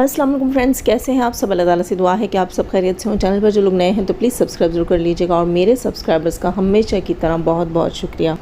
अस्सलाम वालेकुम फ्रेंड्स, कैसे हैं आप सब। अल्लाह ताला से दुआ है कि आप सब खैरियत से हों। चैनल पर जो लोग नए हैं तो प्लीज़ सब्सक्राइब जरूर कर लीजिएगा और मेरे सब्सक्राइबर्स का हमेशा की तरह बहुत बहुत शुक्रिया।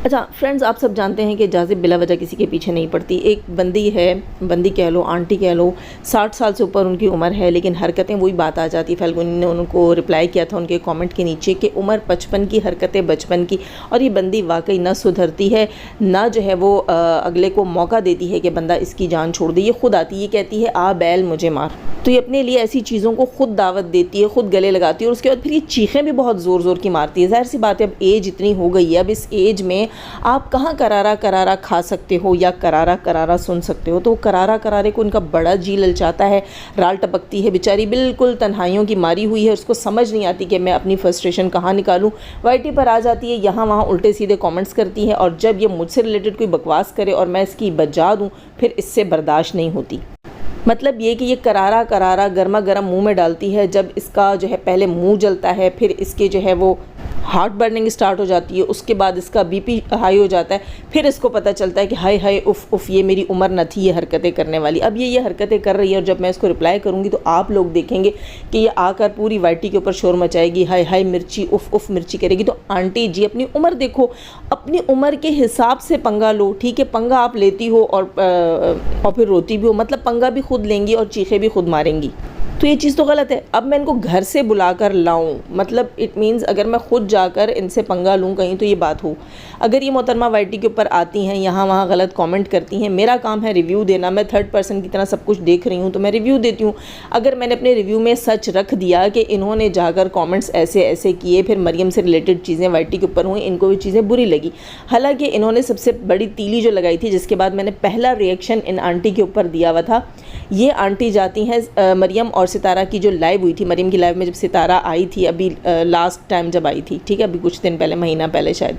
अच्छा फ्रेंड्स, आप सब जानते हैं कि जाज़िब बिला वजह किसी के पीछे नहीं पड़ती। एक बंदी है, बंदी कह लो, आंटी कह लो, 60 साल से ऊपर उनकी उम्र है, लेकिन हरकतें वही बात आ जाती है। फैल्गुनी ने उनको रिप्लाई किया था उनके कमेंट के नीचे कि उम्र 55 की, हरकतें बचपन की। और ये बंदी वाकई ना सुधरती है, ना जो है वो अगले को मौका देती है कि बंदा इसकी जान छोड़ दे। ये खुद आती है, कहती है आ बैल मुझे मार। तो ये अपने लिए ऐसी चीज़ों को खुद दावत देती है, खुद गले लगाती है और उसके बाद फिर ये चीखें भी बहुत ज़ोर ज़ोर की मारती है। ज़ाहिर सी बात है, अब एज इतनी हो गई है, अब इस एज में आप कहाँ करारा करारा खा सकते हो या करारा करारा सुन सकते हो। तो करारा करारे को उनका बड़ा जी ललचाता है, राल टपकती है, बेचारी बिल्कुल तन्हाइयों की मारी हुई है। उसको समझ नहीं आती कि मैं अपनी फ्रस्ट्रेशन कहाँ निकालूँ। वाईटी पर आ जाती है, यहाँ वहाँ उल्टे सीधे कमेंट्स करती है और जब ये मुझसे रिलेटेड कोई बकवास करे और मैं इसकी बजा दूँ, फिर इससे बर्दाश्त नहीं होती। मतलब ये कि ये करारा करारा गर्मा गर्म मुंह में डालती है। जब इसका जो है पहले मुंह जलता है, फिर इसके जो है वो हार्ट बर्निंग स्टार्ट हो जाती है, उसके बाद इसका बीपी हाई हो जाता है, फिर इसको पता चलता है कि हाय हाय उफ़ उफ़, ये मेरी उम्र न थी ये हरकतें करने वाली। अब ये हरकतें कर रही है और जब मैं इसको रिप्लाई करूँगी तो आप लोग देखेंगे कि ये आकर पूरी वाईटी के ऊपर शोर मचाएगी, हाय हाय मिर्ची, उफ़ उफ़ मिर्ची करेगी। तो आंटी जी अपनी उम्र देखो, अपनी उम्र के हिसाब से पंगा लो। ठीक है, पंगा आप लेती हो और फिर रोती भी हो, मतलब पंगा भी खुद लेंगी और चीखें भी खुद मारेंगी। तो ये चीज़ तो गलत है। अब मैं इनको घर से बुलाकर लाऊं, मतलब इट मीन्स अगर मैं खुद जाकर इनसे पंगा लूं कहीं तो ये बात हो। अगर ये मोहतरमा वाईटी के ऊपर आती हैं, यहाँ वहाँ गलत कमेंट करती हैं, मेरा काम है रिव्यू देना। मैं थर्ड पर्सन की तरह सब कुछ देख रही हूँ तो मैं रिव्यू देती हूँ। अगर मैंने अपने रिव्यू में सच रख दिया कि इन्होंने जाकर कॉमेंट्स ऐसे ऐसे किए, फिर मरियम से रिलेटेड चीज़ें वाईटी के ऊपर हुई, इनको भी चीज़ें बुरी लगी। हालाँकि इन्होंने सबसे बड़ी तीली जो लगाई थी, जिसके बाद मैंने पहला रिएक्शन इन आंटी के ऊपर दिया हुआ था। ये आंटी जाती हैं मरियम और सितारा की जो लाइव हुई थी, मरियम की लाइव में जब सितारा आई थी अभी लास्ट टाइम जब आई थी, ठीक है, अभी कुछ दिन पहले, महीना पहले शायद,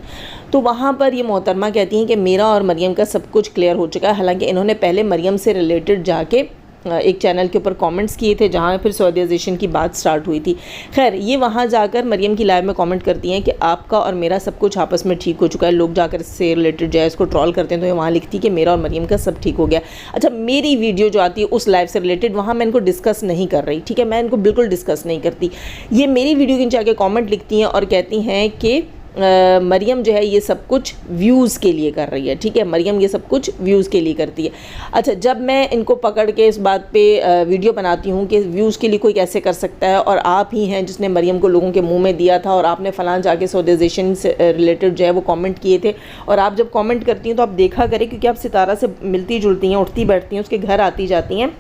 तो वहाँ पर ये मोहतरमा कहती हैं कि मेरा और मरियम का सब कुछ क्लियर हो चुका है। हालांकि इन्होंने पहले मरियम से रिलेटेड जाके एक चैनल के ऊपर कमेंट्स किए थे जहाँ फिर सऊदीज़ेशन की बात स्टार्ट हुई थी। खैर, ये वहाँ जाकर मरियम की लाइव में कमेंट करती हैं कि आपका और मेरा सब कुछ आपस में ठीक हो चुका है। लोग जाकर इससे रिलेटेड जो है इसको ट्रोल करते हैं तो ये वहाँ लिखती कि मेरा और मरियम का सब ठीक हो गया। अच्छा, मेरी वीडियो जो आती है उस लाइव से रिलेटेड, वहाँ मैं इनको डिस्कस नहीं कर रही, ठीक है, मैं इनको बिल्कुल डिस्कस नहीं करती। ये मेरी वीडियो के नीचे आके कॉमेंट लिखती हैं और कहती हैं कि मरियम जो है ये सब कुछ व्यूज़ के लिए कर रही है। ठीक है, मरियम ये सब कुछ व्यूज़ के लिए करती है। अच्छा, जब मैं इनको पकड़ के इस बात पे वीडियो बनाती हूँ कि व्यूज़ के लिए कोई कैसे कर सकता है और आप ही हैं जिसने मरियम को लोगों के मुंह में दिया था और आपने फ़लाँ जाके सऊदीज़ेशन से रिलेटेड जो है वो कमेंट किए थे, और आप जब कमेंट करती हैं तो आप देखा करें, क्योंकि आप सितारा से मिलती जुलती हैं, उठती बैठती हैं, उसके घर आती जाती हैं,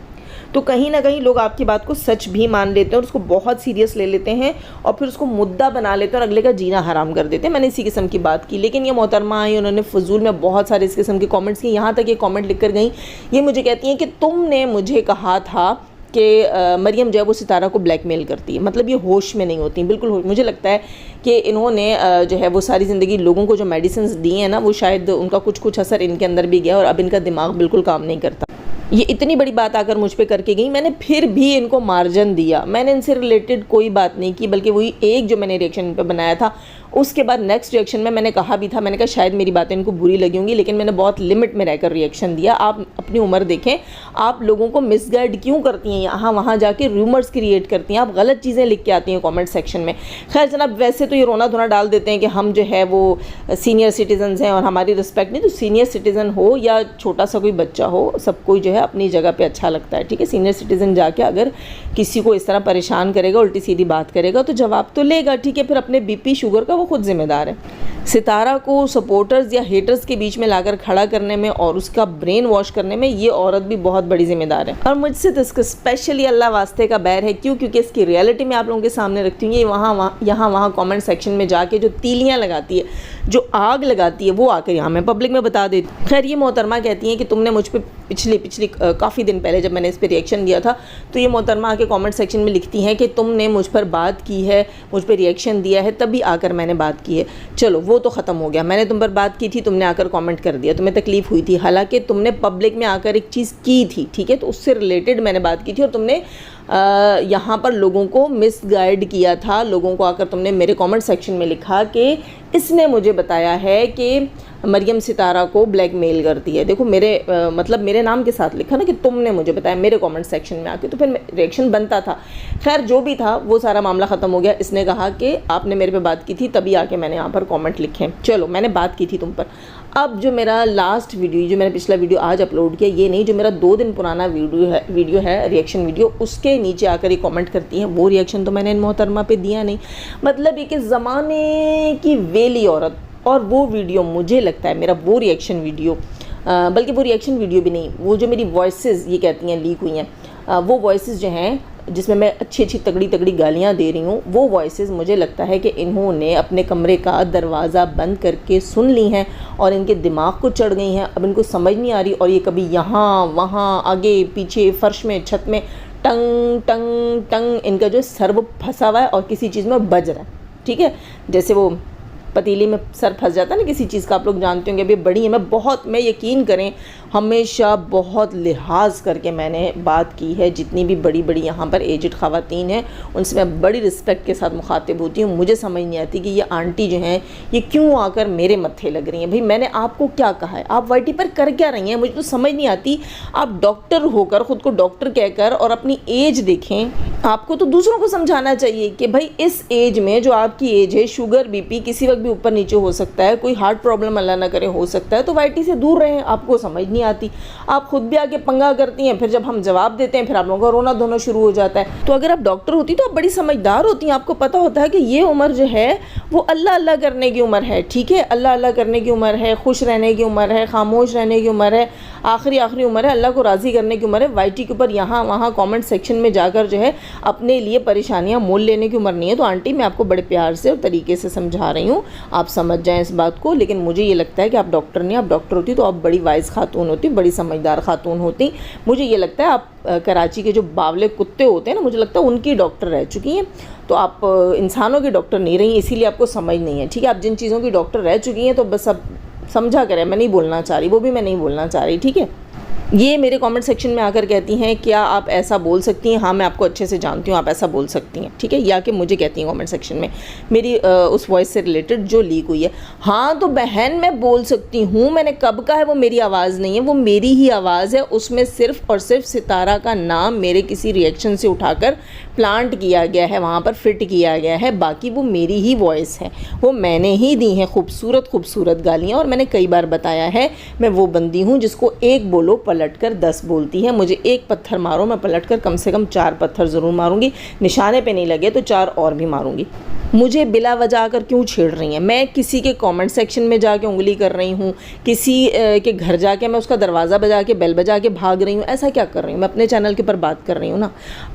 तो कहीं ना कहीं लोग आपकी बात को सच भी मान लेते हैं और उसको बहुत सीरियस ले लेते हैं और फिर उसको मुद्दा बना लेते हैं और अगले का जीना हराम कर देते हैं। मैंने इसी किस्म की बात की, लेकिन ये मोहतरमा आई, उन्होंने फजूल में बहुत सारे इस किस्म के कमेंट्स किए। यहाँ तक ये कमेंट लिख कर गई, ये मुझे कहती हैं कि तुमने मुझे कहा था कि मरियम जो है वो सितारा को ब्लैकमेल करती है। मतलब ये होश में नहीं होती, बिल्कुल होश। मुझे लगता है कि इन्होंने जो है वो सारी ज़िंदगी लोगों को जो मेडिसिन दी हैं ना, वो शायद उनका कुछ असर इनके अंदर भी गया और अब इनका दिमाग बिल्कुल काम नहीं करता। ये इतनी बड़ी बात आकर मुझ पे करके गई, मैंने फिर भी इनको मार्जिन दिया। मैंने इनसे रिलेटेड कोई बात नहीं की, बल्कि वही एक जो मैंने रिएक्शन इन पर बनाया था, उसके बाद नेक्स्ट रिएक्शन में मैंने कहा भी था, मैंने कहा शायद मेरी बातें इनको बुरी लगी होंगी, लेकिन मैंने बहुत लिमिट में रहकर रिएक्शन दिया। आप अपनी उम्र देखें, आप लोगों को मिसगाइड क्यों करती हैं, यहाँ वहाँ जाके रूमर्स क्रिएट करती हैं, आप गलत चीज़ें लिख के आती हैं कमेंट सेक्शन में। खैर जनाब, वैसे तो ये रोना धोना डाल देते हैं कि हम जो है वो सीनियर सिटीजन हैं और हमारी रिस्पेक्ट नहीं। तो सीनियर सिटीज़न हो या छोटा सा कोई बच्चा हो, सब कोई जो है अपनी जगह पर अच्छा लगता है। ठीक है, सीनियर सिटीज़न जाके अगर किसी को इस तरह परेशान करेगा, उल्टी सीधी बात करेगा, तो जवाब तो लेगा। ठीक है, फिर अपने बीपी शुगर का वो खुद जिम्मेदार है। सितारा को सपोर्टर्स या हेटर्स के बीच में लाकर खड़ा करने में और उसका ब्रेन वॉश करने में ये औरत भी बहुत बड़ी जिम्मेदार है। और मुझसे तो इसका स्पेशली अल्लाह वास्ते का बैर है। क्यों? क्योंकि इसकी रियलिटी में आप लोगों के सामने रखती हूँ। ये यहाँ वहाँ कमेंट सेक्शन में जाके जो तीलियाँ लगाती है, जो आग लगाती है, वो आकर यहाँ मैं पब्लिक में बता देती। खैर, ये मोहतरमा कहती हैं कि तुमने मुझ पर पिछली काफ़ी दिन पहले जब मैंने इस पर रिएक्शन दिया था, तो ये मोहतरमा आके कमेंट सेक्शन में लिखती हैं कि तुमने मुझ पर बात की है, मुझ पर रिएक्शन दिया है, तभी आकर मैंने बात की है। चलो वो तो ख़त्म हो गया, मैंने तुम पर बात की थी, तुमने आकर कमेंट कर दिया, तुम्हें तकलीफ़ हुई थी। हालांकि तुमने पब्लिक में आकर एक चीज़ की थी, ठीक है, तो उससे रिलेटेड मैंने बात की थी और तुमने यहाँ पर लोगों को मिसगाइड किया था। लोगों को आकर तुमने मेरे कमेंट सेक्शन में लिखा कि इसने मुझे बताया है कि मरियम सितारा को ब्लैकमेल करती है। देखो मतलब मेरे नाम के साथ लिखा ना कि तुमने मुझे बताया मेरे कमेंट सेक्शन में आके, तो फिर रिएक्शन बनता था। खैर जो भी था वो सारा मामला ख़त्म हो गया। इसने कहा कि आपने मेरे पे बात की थी तभी आके मैंने यहाँ पर कमेंट लिखे। चलो मैंने बात की थी तुम पर। अब जो मेरा लास्ट वीडियो, जो मैंने पिछला वीडियो आज अपलोड किया, ये नहीं, जो मेरा 2 दिन पुराना वीडियो है रिएक्शन वीडियो, उसके नीचे आकर ये कमेंट करती हैं, वो रिएक्शन तो मैंने इन मोहतरमा पे दिया नहीं। मतलब ये कि ज़माने की वेली औरत। और वो वीडियो मुझे लगता है मेरा वो रिएक्शन वीडियो, बल्कि वो रिएक्शन वीडियो भी नहीं, वो जो मेरी वॉइसेस ये कहती हैं लीक हुई हैं, वो वॉइसेस जो हैं जिसमें मैं अच्छी तगड़ी गालियाँ दे रही हूँ, वो वॉइसेस मुझे लगता है कि इन्होंने अपने कमरे का दरवाज़ा बंद करके सुन ली हैं और इनके दिमाग को चढ़ गई हैं। अब इनको समझ नहीं आ रही और ये कभी यहाँ वहाँ आगे पीछे फर्श में छत में टंग टंग टंग इनका जो सर वो फंसा हुआ है और किसी चीज़ में बज रहा है। ठीक है, जैसे वो पतीली में सर फंस जाता है ना किसी चीज़ का, आप लोग जानते होंगे। अभी बड़ी है, मैं यकीन करें हमेशा बहुत लिहाज करके मैंने बात की है। जितनी भी बड़ी यहाँ पर एजड ख़वातीन हैं उनसे मैं बड़ी रिस्पेक्ट के साथ मुखातिब होती हूँ। मुझे समझ नहीं आती कि ये आंटी जो हैं ये क्यों आकर मेरे मत्थे लग रही हैं। भाई मैंने आपको क्या कहा है, आप वाईटी पर कर क्या रही हैं, मुझे तो समझ नहीं आती। आप डॉक्टर होकर, ख़ुद को डॉक्टर कहकर और अपनी एज देखें, आपको तो दूसरों को समझाना चाहिए कि भाई इस एज में जो आपकी एज है, शुगर बीपी किसी वक्त भी ऊपर नीचे हो सकता है, कोई हार्ट प्रॉब्लम अल्लाह ना करे हो सकता है, तो वाईटी से दूर रहें। आपको समझ नहीं आती, आप खुद भी आके पंगा करती हैं, फिर जब हम जवाब देते हैं फिर आप लोगों का रोना धोना शुरू हो जाता है। तो अगर आप डॉक्टर होती तो आप बड़ी समझदार होती हैं, आपको पता होता है कि ये उम्र जो है वो अल्लाह अल्लाह करने की उम्र है। ठीक है, अल्लाह अल्लाह करने की उम्र है, खुश रहने की उम्र है, खामोश रहने की उम्र है, आखिरी उम्र है, अल्लाह को राज़ी करने की उम्र है। वाईटी के ऊपर यहाँ वहाँ कमेंट सेक्शन में जाकर जो है अपने लिए परेशानियाँ मोल लेने की उम्र नहीं है। तो आंटी मैं आपको बड़े प्यार से और तरीके से समझा रही हूँ, आप समझ जाएं इस बात को। लेकिन मुझे ये लगता है कि आप डॉक्टर नहीं, आप डॉक्टर होती तो आप बड़ी वाइज खातून होती, बड़ी समझदार खातून होती। मुझे ये लगता है आप कराची के जो बावले कुत्ते होते हैं ना, मुझे लगता है उनकी डॉक्टर रह चुकी हैं। तो आप इंसानों की डॉक्टर नहीं रही, इसीलिए आपको समझ नहीं है। ठीक है, आप जिन चीज़ों की डॉक्टर रह चुकी हैं तो बस अब समझा करें, मैं नहीं बोलना चाह रही, वो भी मैं नहीं बोलना चाह रही। ठीक है, ये मेरे कमेंट सेक्शन में आकर कहती हैं क्या आप ऐसा बोल सकती हैं, हाँ मैं आपको अच्छे से जानती हूँ, आप ऐसा बोल सकती हैं। ठीक है, या कि मुझे कहती हैं कमेंट सेक्शन में मेरी उस वॉइस से रिलेटेड जो लीक हुई है। हाँ तो बहन मैं बोल सकती हूँ, मैंने कब कहा है वो मेरी आवाज़ नहीं है, वो मेरी ही आवाज़ है। उसमें सिर्फ़ और सिर्फ सितारा का नाम मेरे किसी रिएक्शन से उठाकर प्लांट किया गया है, वहाँ पर फिट किया गया है। बाकी वो मेरी ही वॉइस है, वो मैंने ही दी हैं खूबसूरत गालियाँ। और मैंने कई बार बताया है मैं वो बंदी हूँ जिसको एक बोलो पलटकर 10 बोलती है। मुझे एक पत्थर मारो मैं पलटकर कम से कम 4 पत्थर ज़रूर मारूंगी, निशाने पे नहीं लगे तो 4 और भी मारूंगी। मुझे बिला वजह आकर क्यों छेड़ रही हैं? मैं किसी के कमेंट सेक्शन में जाके उंगली कर रही हूँ, किसी के घर जाके मैं उसका दरवाज़ा बजा के बेल बजा के भाग रही हूँ? ऐसा क्या कर रही हूँ? मैं अपने चैनल के ऊपर बात कर रही हूँ ना।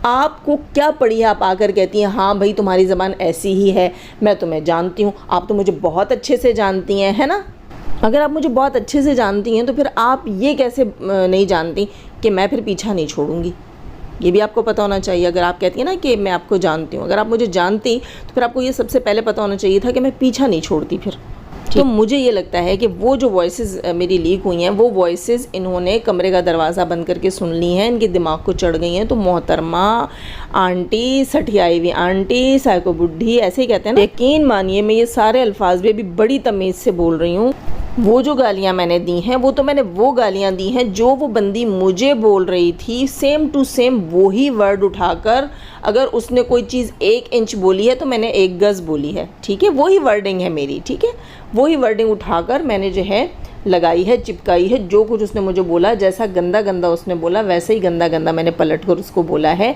आपको क्या पड़ी है, आप आकर कहती हैं हाँ भाई तुम्हारी ज़बान ऐसी ही है, मैं तुम्हें जानती हूँ, आप तो मुझे बहुत अच्छे से जानती हैं, है ना। अगर आप मुझे बहुत अच्छे से जानती हैं तो फिर आप ये कैसे नहीं जानती कि मैं फिर पीछा नहीं छोड़ूंगी? ये भी आपको पता होना चाहिए। अगर आप कहती हैं ना कि मैं आपको जानती हूँ, अगर आप मुझे जानती तो फिर आपको ये सबसे पहले पता होना चाहिए था कि मैं पीछा नहीं छोड़ती फिर। तो मुझे ये लगता है कि वो जो वॉइसेस मेरी लीक हुई हैं वो वॉइसेस इन्होंने कमरे का दरवाज़ा बंद करके सुन ली हैं, इनके दिमाग को चढ़ गई हैं। तो मोहतरमा आंटी, सठियाई हुई आंटी, साइको बुढ़ी, ऐसे ही कहते हैं ना। यकीन मानिए मैं ये सारे अल्फाज भी अभी बड़ी तमीज़ से बोल रही हूँ। वो जो गालियाँ मैंने दी हैं वो तो मैंने वो गालियाँ दी हैं जो वो बंदी मुझे बोल रही थी, सेम टू सेम वही वर्ड उठाकर। अगर उसने कोई चीज़ 1 इंच बोली है तो मैंने 1 गज़ बोली है। ठीक है, वही वर्डिंग है मेरी। ठीक है, वही वर्डिंग उठाकर मैंने जो है लगाई है, चिपकाई है। जो कुछ उसने मुझे बोला, जैसा गंदा उसने बोला वैसे ही गंदा मैंने पलट कर उसको बोला है।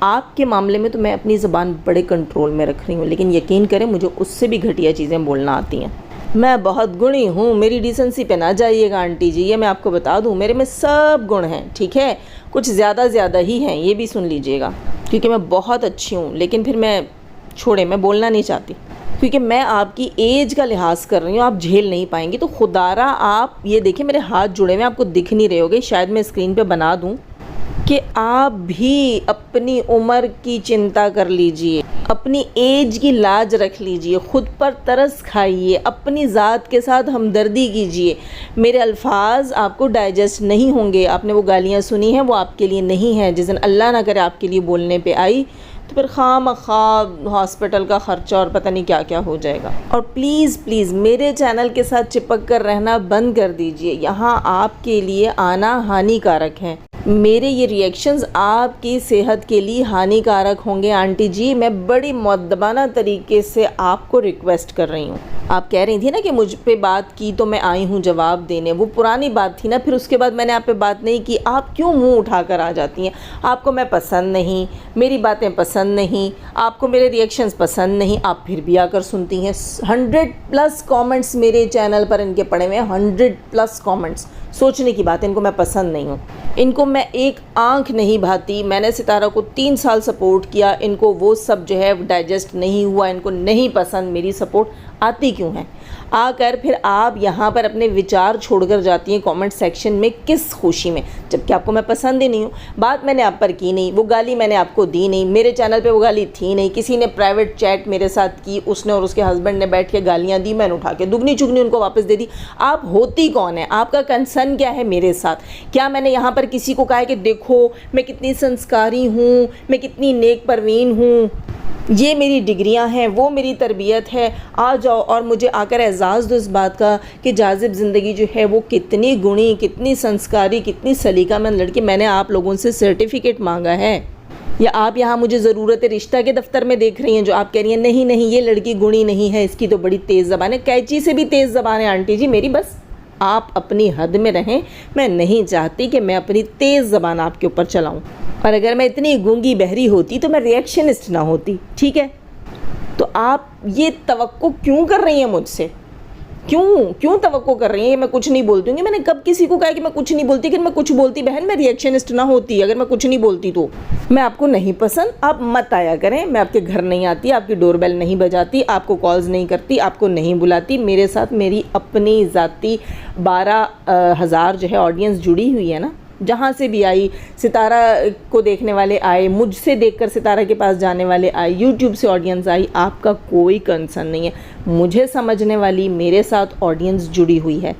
आपके मामले में तो मैं अपनी ज़बान बड़े कंट्रोल में रख रही हूँ, लेकिन यकीन करें मुझे उससे भी घटिया चीज़ें बोलना आती हैं। मैं बहुत गुणी हूँ, मेरी डिसेंसी पे ना जाइएगा आंटी जी, ये मैं आपको बता दूँ। मेरे में सब गुण हैं, ठीक है, कुछ ज़्यादा ही हैं, ये भी सुन लीजिएगा, क्योंकि मैं बहुत अच्छी हूँ। लेकिन फिर मैं बोलना नहीं चाहती, क्योंकि मैं आपकी एज का लिहाज कर रही हूँ, आप झेल नहीं पाएंगी। तो खुदारा आप ये देखिए मेरे हाथ जुड़े हुए, आपको दिख नहीं रहे होगे, शायद मैं स्क्रीन पे बना दूँ कि आप भी अपनी उम्र की चिंता कर लीजिए, अपनी एज की लाज रख लीजिए, ख़ुद पर तरस खाइए, अपनी ज़ात के साथ हमदर्दी कीजिए। मेरे अल्फाज आपको डाइजेस्ट नहीं होंगे। आपने वो गालियाँ सुनी हैं वो आपके लिए नहीं हैं। जिस दिन अल्लाह ना करे आपके लिए बोलने पे आई तो फिर खामखा हॉस्पिटल का ख़र्चा और पता नहीं क्या क्या हो जाएगा। और प्लीज़ प्लीज़ मेरे चैनल के साथ चिपक कर रहना बंद कर दीजिए, यहाँ आपके लिए आना हानिकारक है। मेरे ये रिएक्शंस आपकी सेहत के लिए हानिकारक होंगे आंटी जी। मैं बड़ी मुअद्दबाना तरीके से आपको रिक्वेस्ट कर रही हूँ। आप कह रही थी ना कि मुझ पे बात की तो मैं आई हूँ जवाब देने, वो पुरानी बात थी ना, फिर उसके बाद मैंने आप पे बात नहीं की। आप क्यों मुंह उठा कर आ जाती हैं? आपको मैं पसंद नहीं, मेरी बातें पसंद नहीं, आपको मेरे रिएक्शंस पसंद नहीं, आप फिर भी आकर सुनती हैं। 100+ कमेंट्स मेरे चैनल पर इनके पड़े हुए हैं, 100+ कमेंट्स। सोचने की बात है, इनको मैं पसंद नहीं हूँ, इनको मैं एक आंख नहीं भाती। मैंने सितारा को 3 साल सपोर्ट किया, इनको वो सब जो है डाइजेस्ट नहीं हुआ, इनको नहीं पसंद। मेरी सपोर्ट आती क्यों है? आकर फिर आप यहाँ पर अपने विचार छोड़कर जाती हैं कमेंट सेक्शन में, किस खुशी में, जबकि आपको मैं पसंद ही नहीं हूँ। बात मैंने आप पर की नहीं, वो गाली मैंने आपको दी नहीं, मेरे चैनल पे वो गाली थी नहीं। किसी ने प्राइवेट चैट मेरे साथ की, उसने और उसके हस्बैंड ने बैठ के गालियाँ दी, मैंने उठा के दुगनी चुगनी उनको वापस दे दी। आप होती कौन है? आपका कंसर्न क्या है मेरे साथ? क्या मैंने यहाँ पर किसी को कहा है कि देखो मैं कितनी संस्कारी हूँ, मैं कितनी नेक परवीन हूँ, ये मेरी डिग्रियां हैं, वो मेरी तरबियत है? आ जाओ और मुझे आकर एजाज़ दो इस बात का कि जाज़िब ज़िंदगी जो है वो कितनी गुणी, कितनी संस्कारी, कितनी सलीकामंद लड़की। मैंने आप लोगों से सर्टिफिकेट मांगा है, या आप यहाँ मुझे ज़रूरत रिश्ता के दफ्तर में देख रही हैं जो आप कह रही हैं नहीं नहीं ये लड़की गुणी नहीं है, इसकी तो बड़ी तेज़ ज़बान है। कैंची से भी तेज़ ज़बान है आंटी जी मेरी, बस आप अपनी हद में रहें। मैं नहीं चाहती कि मैं अपनी तेज़ ज़बान आपके ऊपर चलाऊँ, और अगर मैं इतनी गूंगी बहरी होती तो मैं रिएक्शनिस्ट ना होती, ठीक है? तो आप ये तवक्को क्यों कर रही हैं मुझसे? क्यों तवक्को कर रही हैं मैं कुछ नहीं बोलती हूँ? मैंने कब किसी को कहा कि मैं कुछ नहीं बोलती? अगर मैं कुछ बोलती बहन, मैं रिएक्शनिस्ट ना होती। अगर मैं कुछ नहीं बोलती तो मैं आपको नहीं पसंद, आप मत आया करें। मैं आपके घर नहीं आती, आपकी डोरबेल नहीं बजाती, आपको कॉल्स नहीं करती, आपको नहीं बुलाती। मेरे साथ मेरी अपनी ज़ाती 12,000 जो है ऑडियंस जुड़ी हुई है ना, जहाँ से भी आई, सितारा को देखने वाले आए, मुझसे देखकर सितारा के पास जाने वाले आए, यूट्यूब से ऑडियंस आई। आपका कोई कंसर्न नहीं है। मुझे समझने वाली मेरे साथ ऑडियंस जुड़ी हुई है।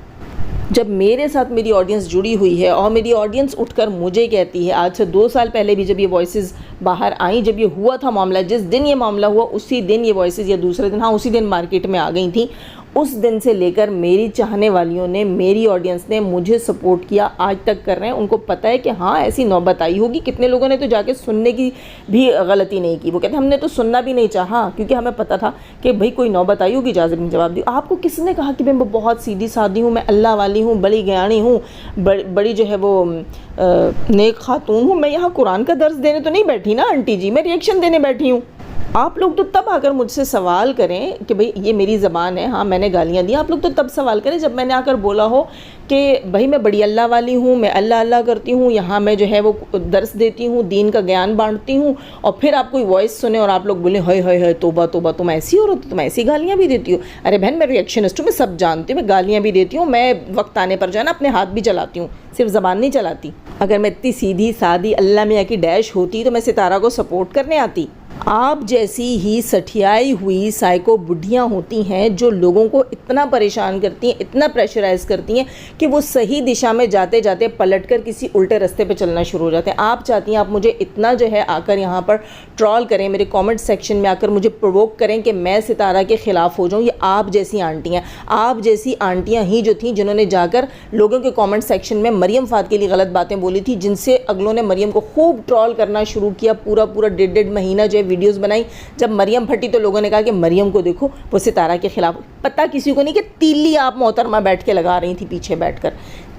जब मेरे साथ मेरी ऑडियंस जुड़ी हुई है और मेरी ऑडियंस उठकर मुझे कहती है, आज से 2 साल पहले भी जब ये वॉइसेस बाहर आई, जब ये हुआ था मामला, जिस दिन ये मामला हुआ उसी दिन ये वॉइसेस, या दूसरे दिन, हाँ उसी दिन मार्केट में आ गई थी। उस दिन से लेकर मेरी चाहने वालियों ने, मेरी ऑडियंस ने मुझे सपोर्ट किया, आज तक कर रहे हैं। उनको पता है कि हाँ ऐसी नौबत आई होगी। कितने लोगों ने तो जाके सुनने की भी गलती नहीं की, वो कहते हमने तो सुनना भी नहीं चाहा, क्योंकि हमें पता था कि भाई कोई नौबत आई होगी। जाज़िब ने जवाब दिया, आपको किसने कहा कि मैं बहुत सीधी सादी हूँ, मैं अल्लाह वाली हूँ, बड़ी ज्ञानी हूँ, बड़ी जो है वो नेक खातून हूँ? मैं यहाँ कुरान का दर्स देने तो नहीं बैठी ना आंटी जी, मैं रिएक्शन देने बैठी हूँ। आप लोग तो तब आकर मुझसे सवाल करें कि भाई ये मेरी ज़बान है, हाँ मैंने गालियाँ दी। आप लोग तो तब सवाल करें जब मैंने आकर बोला हो कि भाई मैं बड़ी अल्लाह वाली हूँ, मैं अल्लाह अल्लाह करती हूँ, यहाँ मैं जो है वो दर्स देती हूँ, दीन का ज्ञान बांटती हूँ, और फिर आप कोई वॉइस सुने और आप लोग बोले हाय हाय हाय तौबा तौबा, तुम ऐसी हो, तुम ऐसी गालियाँ भी देती हो। अरे बहन मैं रिएक्शनिस्ट हूँ, मैं सब जानती हूँ, मैं गालियाँ भी देती हूँ, मैं वक्त आने पर जो है ना अपने हाथ भी चलाती हूँ, सिर्फ ज़बान नहीं चलाती। अगर मैं इतनी सीधी सादी अल्लाह मियाँ की डैश होती तो मैं सितारा को सपोर्ट करने आती। आप जैसी ही सठियाई हुई साइको बुढ़ियाँ होती हैं जो लोगों को इतना परेशान करती हैं, इतना प्रेशराइज करती हैं कि वो सही दिशा में जाते जाते पलटकर किसी उल्टे रास्ते पे चलना शुरू हो जाते हैं। आप चाहती हैं आप मुझे इतना जो है आकर यहाँ पर ट्रॉल करें, मेरे कमेंट सेक्शन में आकर मुझे प्रोवोक करें कि मैं सितारा के ख़िलाफ़ हो जाऊँ। ये आप जैसी आंटियाँ, आप जैसी आंटियाँ ही जो थीं जिन्होंने जाकर लोगों के कमेंट सेक्शन में मरियम फ़ात के लिए गलत बातें बोली थी, जिनसे अगलों ने मरियम को खूब ट्रॉल करना शुरू किया। पूरा 1.5 महीना जो है वीडियोस बनाई। जब मरियम फटी तो लोगों ने कहा कि मरियम को देखो वो सितारा के खिलाफ। पता किसी को नहीं कि तीली आप मोहतरमा बैठ के लगा रही थी, पीछे बैठकर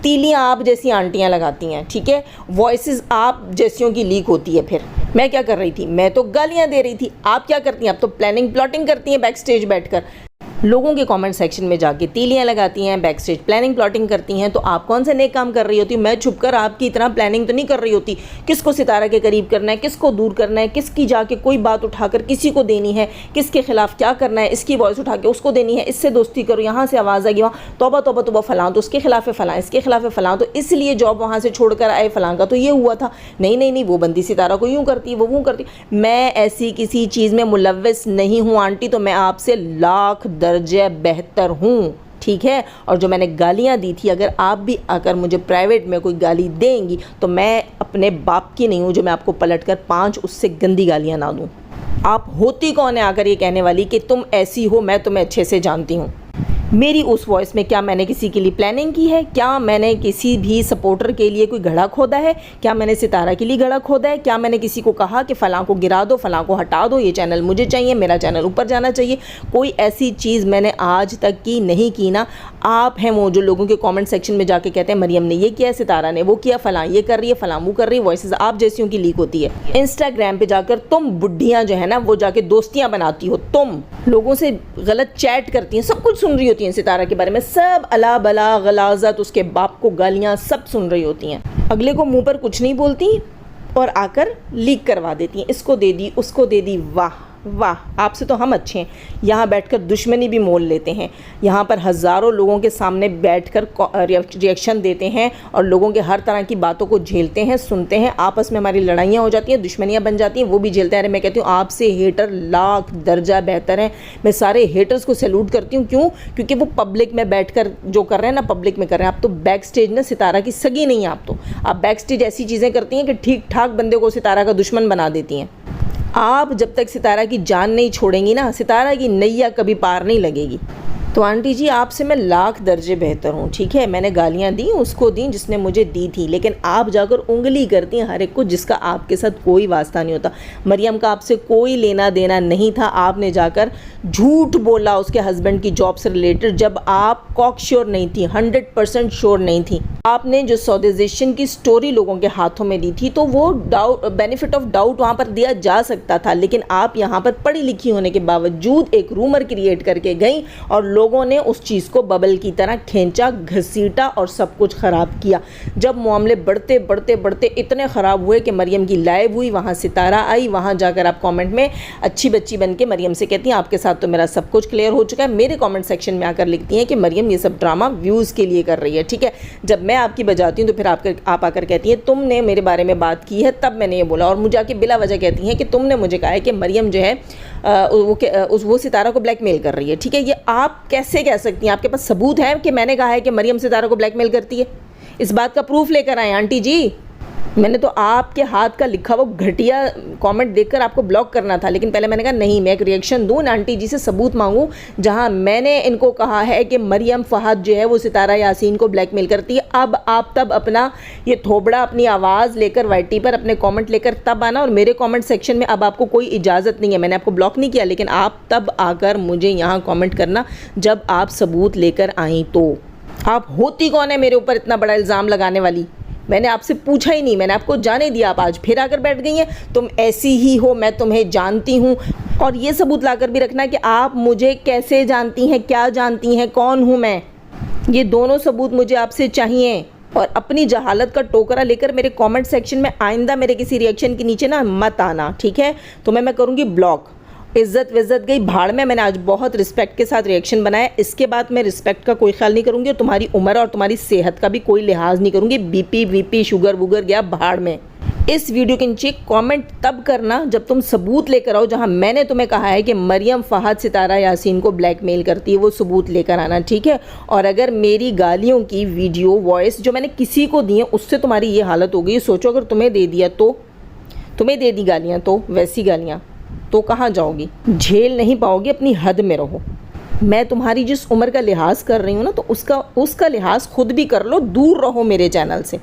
तीलियाँ आप जैसी आंटियाँ लगाती हैं, ठीक है? वॉइसेस आप जैसियों की लीक होती है। फिर मैं क्या कर रही थी? मैं तो गालियाँ दे रही थी। आप क्या करती हैं? आप तो प्लानिंग प्लॉटिंग करती हैं बैक स्टेज बैठकर, लोगों के कमेंट सेक्शन में जाके तीलियाँ लगाती हैं, बैक स्टेज प्लानिंग प्लॉटिंग करती हैं। तो आप कौन से नेक काम कर रही होती? मैं छुपकर आपकी इतना प्लानिंग तो नहीं कर रही होती, किसको सितारा के करीब करना है, किसको दूर करना है, किसकी जाके कोई बात उठाकर किसी को देनी है, किसके खिलाफ क्या करना है, इसकी वॉइस उठा के उसको देनी है, इससे दोस्ती करो, यहाँ से आवाज़ आएगी वहाँ तौबा तौबा तौबा फ़लाँ तो उसके खिलाफ है, फ़लाँ इसके खिलाफ है, फ़लाँ तो इसलिए जॉब वहाँ से छोड़कर आए, फ़लाँ का तो ये हुआ था, नहीं नहीं नहीं वो बंदी सितारा को यूँ करती वो यूँ करती। मैं ऐसी किसी चीज़ में मुलव्वस नहीं हूँ आंटी, तो मैं आपसे लाख दर्जे बेहतर हूँ। ठीक है। और जो मैंने गालियाँ दी थी, अगर आप भी आकर मुझे प्राइवेट में कोई गाली देंगी तो मैं अपने बाप की नहीं हूँ जो मैं आपको पलट कर 5 उससे गंदी गालियाँ ना दूँ। आप होती कौन है आकर ये कहने वाली कि तुम ऐसी हो, मैं तुम्हें अच्छे से जानती हूँ। मेरी उस वॉइस में क्या मैंने किसी के लिए प्लानिंग की है? क्या मैंने किसी भी सपोर्टर के लिए कोई गड्ढा खोदा है? क्या मैंने सितारा के लिए गड्ढा खोदा है? क्या मैंने किसी को कहा कि फ़लाँ को गिरा दो, फ़लाँ को हटा दो, ये चैनल मुझे चाहिए, मेरा चैनल ऊपर जाना चाहिए? कोई ऐसी चीज़ मैंने आज तक की नहीं की ना। आप हैं वो जो लोगों के कमेंट सेक्शन में जाके कहते हैं मरियम ने ये किया, सितारा ने वो किया, फ़लाँ ये कर रही है, फ़लाँ वो कर रही है। वॉइसेस आप जैसियों की लीक होती है। इंस्टाग्राम पे जाकर तुम बुढ़ियाँ जो है ना वो जाके दोस्तियाँ बनाती हो, तुम लोगों से गलत चैट करती हैं, सब कुछ सुन रही होती हैं सितारा के बारे में, सब अला बला गलाजत, उसके बाप को गालियाँ सब सुन रही होती हैं। अगले को मुंह पर कुछ नहीं बोलती और आकर लीक करवा देती हैं, इसको दे दी, उसको दे दी। वाह वाह, आपसे तो हम अच्छे हैं। यहाँ बैठकर दुश्मनी भी मोल लेते हैं, यहाँ पर हज़ारों लोगों के सामने बैठकर रिएक्शन देते हैं और लोगों के हर तरह की बातों को झेलते हैं, सुनते हैं। आपस में हमारी लड़ाइयाँ हो जाती हैं, दुश्मनियाँ बन जाती हैं, वो भी झेलते हैं। अरे मैं कहती हूँ आपसे हेटर लाख दर्जा बेहतर हैं। मैं सारे हेटर्स को सैल्यूट करती हूँ। क्यों? क्योंकि वो पब्लिक में बैठकर जो कर रहे हैं ना, पब्लिक में कर रहे हैं। आप तो बैक स्टेज ना सितारा की सगी नहीं है, आप बैक स्टेज ऐसी चीज़ें करती हैं कि ठीक ठाक बंदे को सितारा का दुश्मन बना देती हैं। आप जब तक सितारा की जान नहीं छोड़ेंगी ना, सितारा की नैया कभी पार नहीं लगेगी। तो आंटी जी आपसे मैं लाख दर्जे बेहतर हूँ, ठीक है। मैंने गालियाँ दी उसको दी जिसने मुझे दी थी, लेकिन आप जाकर उंगली करती हैं हर एक को जिसका आपके साथ कोई वास्ता नहीं होता। मरियम का आपसे कोई लेना देना नहीं था। आपने जाकर झूठ बोला उसके हस्बैंड की जॉब से रिलेटेड, जब आप कॉक श्योर नहीं थी, 100% श्योर नहीं थी। आपने जो सौदेजेशन की स्टोरी लोगों के हाथों में दी थी तो वो बेनिफिट ऑफ डाउट वहाँ पर दिया जा सकता था, लेकिन आप यहाँ पर पढ़ी लिखी होने के बावजूद एक रूमर क्रिएट करके गई और लोगों ने उस चीज़ को बबल की तरह खींचा, घसीटा और सब कुछ ख़राब किया। जब मामले बढ़ते बढ़ते बढ़ते इतने ख़राब हुए कि मरियम की लाइव हुई, वहाँ सितारा आई, वहाँ जाकर आप कमेंट में अच्छी बच्ची बन के मरियम से कहती हैं आपके साथ तो मेरा सब कुछ क्लियर हो चुका है। मेरे कमेंट सेक्शन में आकर लिखती हैं कि मरियम ये सब ड्रामा व्यूज़ के लिए कर रही है, ठीक है। जब मैं आपकी बजाती हूँ तो फिर आप आकर कहती हैं तुमने मेरे बारे में बात की है तब मैंने ये बोला, और मुझे आके बिला वजह कहती हैं कि तुमने मुझे कहा है कि मरियम जो है वो सितारा को ब्लैकमेल कर रही है, ठीक है। ये आप कैसे कह सकती हैं? आपके पास सबूत है कि मैंने कहा है कि मरियम सितारा को ब्लैकमेल करती है? इस बात का प्रूफ लेकर आए आंटी जी। मैंने तो आपके हाथ का लिखा हुआ घटिया कमेंट देखकर आपको ब्लॉक करना था, लेकिन पहले मैंने कहा नहीं, मैं एक रिएक्शन दूँ, आंटी जी से सबूत मांगूं जहां मैंने इनको कहा है कि मरियम फहद जो है वो सितारा यासीन को ब्लैकमेल करती है। अब आप तब अपना ये थोबड़ा, अपनी आवाज़ लेकर वाईटी पर अपने कमेंट लेकर तब आना, और मेरे कमेंट सेक्शन में अब आपको कोई इजाज़त नहीं है। मैंने आपको ब्लॉक नहीं किया, लेकिन आप तब आकर मुझे यहाँ कॉमेंट करना जब आप सबूत लेकर आई। तो आप होती कौन है मेरे ऊपर इतना बड़ा इल्ज़ाम लगाने वाली? मैंने आपसे पूछा ही नहीं, मैंने आपको जाने दिया, आप आज फिर आकर बैठ गई हैं तुम ऐसी ही हो, मैं तुम्हें जानती हूँ। और ये सबूत लाकर भी रखना कि आप मुझे कैसे जानती हैं, क्या जानती हैं, कौन हूँ मैं। ये दोनों सबूत मुझे आपसे चाहिए। और अपनी जहालत का टोकरा लेकर मेरे कमेंट सेक्शन में आइंदा मेरे किसी रिएक्शन के नीचे ना मत आना, ठीक है। तो मैं करूँगी ब्लॉक। इज़्ज़त विज़्ज़त गई भाड़ में। मैंने आज बहुत रिस्पेक्ट के साथ रिएक्शन बनाया, इसके बाद मैं रिस्पेक्ट का कोई ख्याल नहीं करूँगी और तुम्हारी उम्र और तुम्हारी सेहत का भी कोई लिहाज नहीं करूँगी। बीपी वीपी शुगर वुगर गया भाड़ में। इस वीडियो के नीचे कमेंट तब करना जब तुम सबूत लेकर आओ, जहां मैंने तुम्हें कहा है कि मरियम फहद सितारा यासीन को ब्लैकमेल करती है, वो सबूत लेकर आना, ठीक है। और अगर मेरी गालियों की वीडियो वॉइस जो मैंने किसी को दी है उससे तुम्हारी ये हालत हो गई, सोचो अगर तुम्हें दे दिया तो, तुम्हें दे दी गालियाँ तो, वैसी गालियाँ तो कहाँ जाओगी? झेल नहीं पाओगी, अपनी हद में रहो। मैं तुम्हारी जिस उम्र का लिहाज कर रही हूँ ना, तो उसका लिहाज खुद भी कर लो, दूर रहो मेरे चैनल से।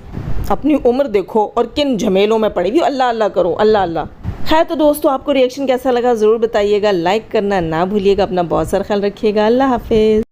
अपनी उम्र देखो और किन झमेलों में पड़ी हुई, अल्लाह अल्लाह करो, अल्लाह अल्लाह। है तो दोस्तों आपको रिएक्शन कैसा लगा ज़रूर बताइएगा, लाइक करना ना भूलिएगा, अपना बहुत सारा ख्याल रखिएगा। अल्लाह हाफिज़।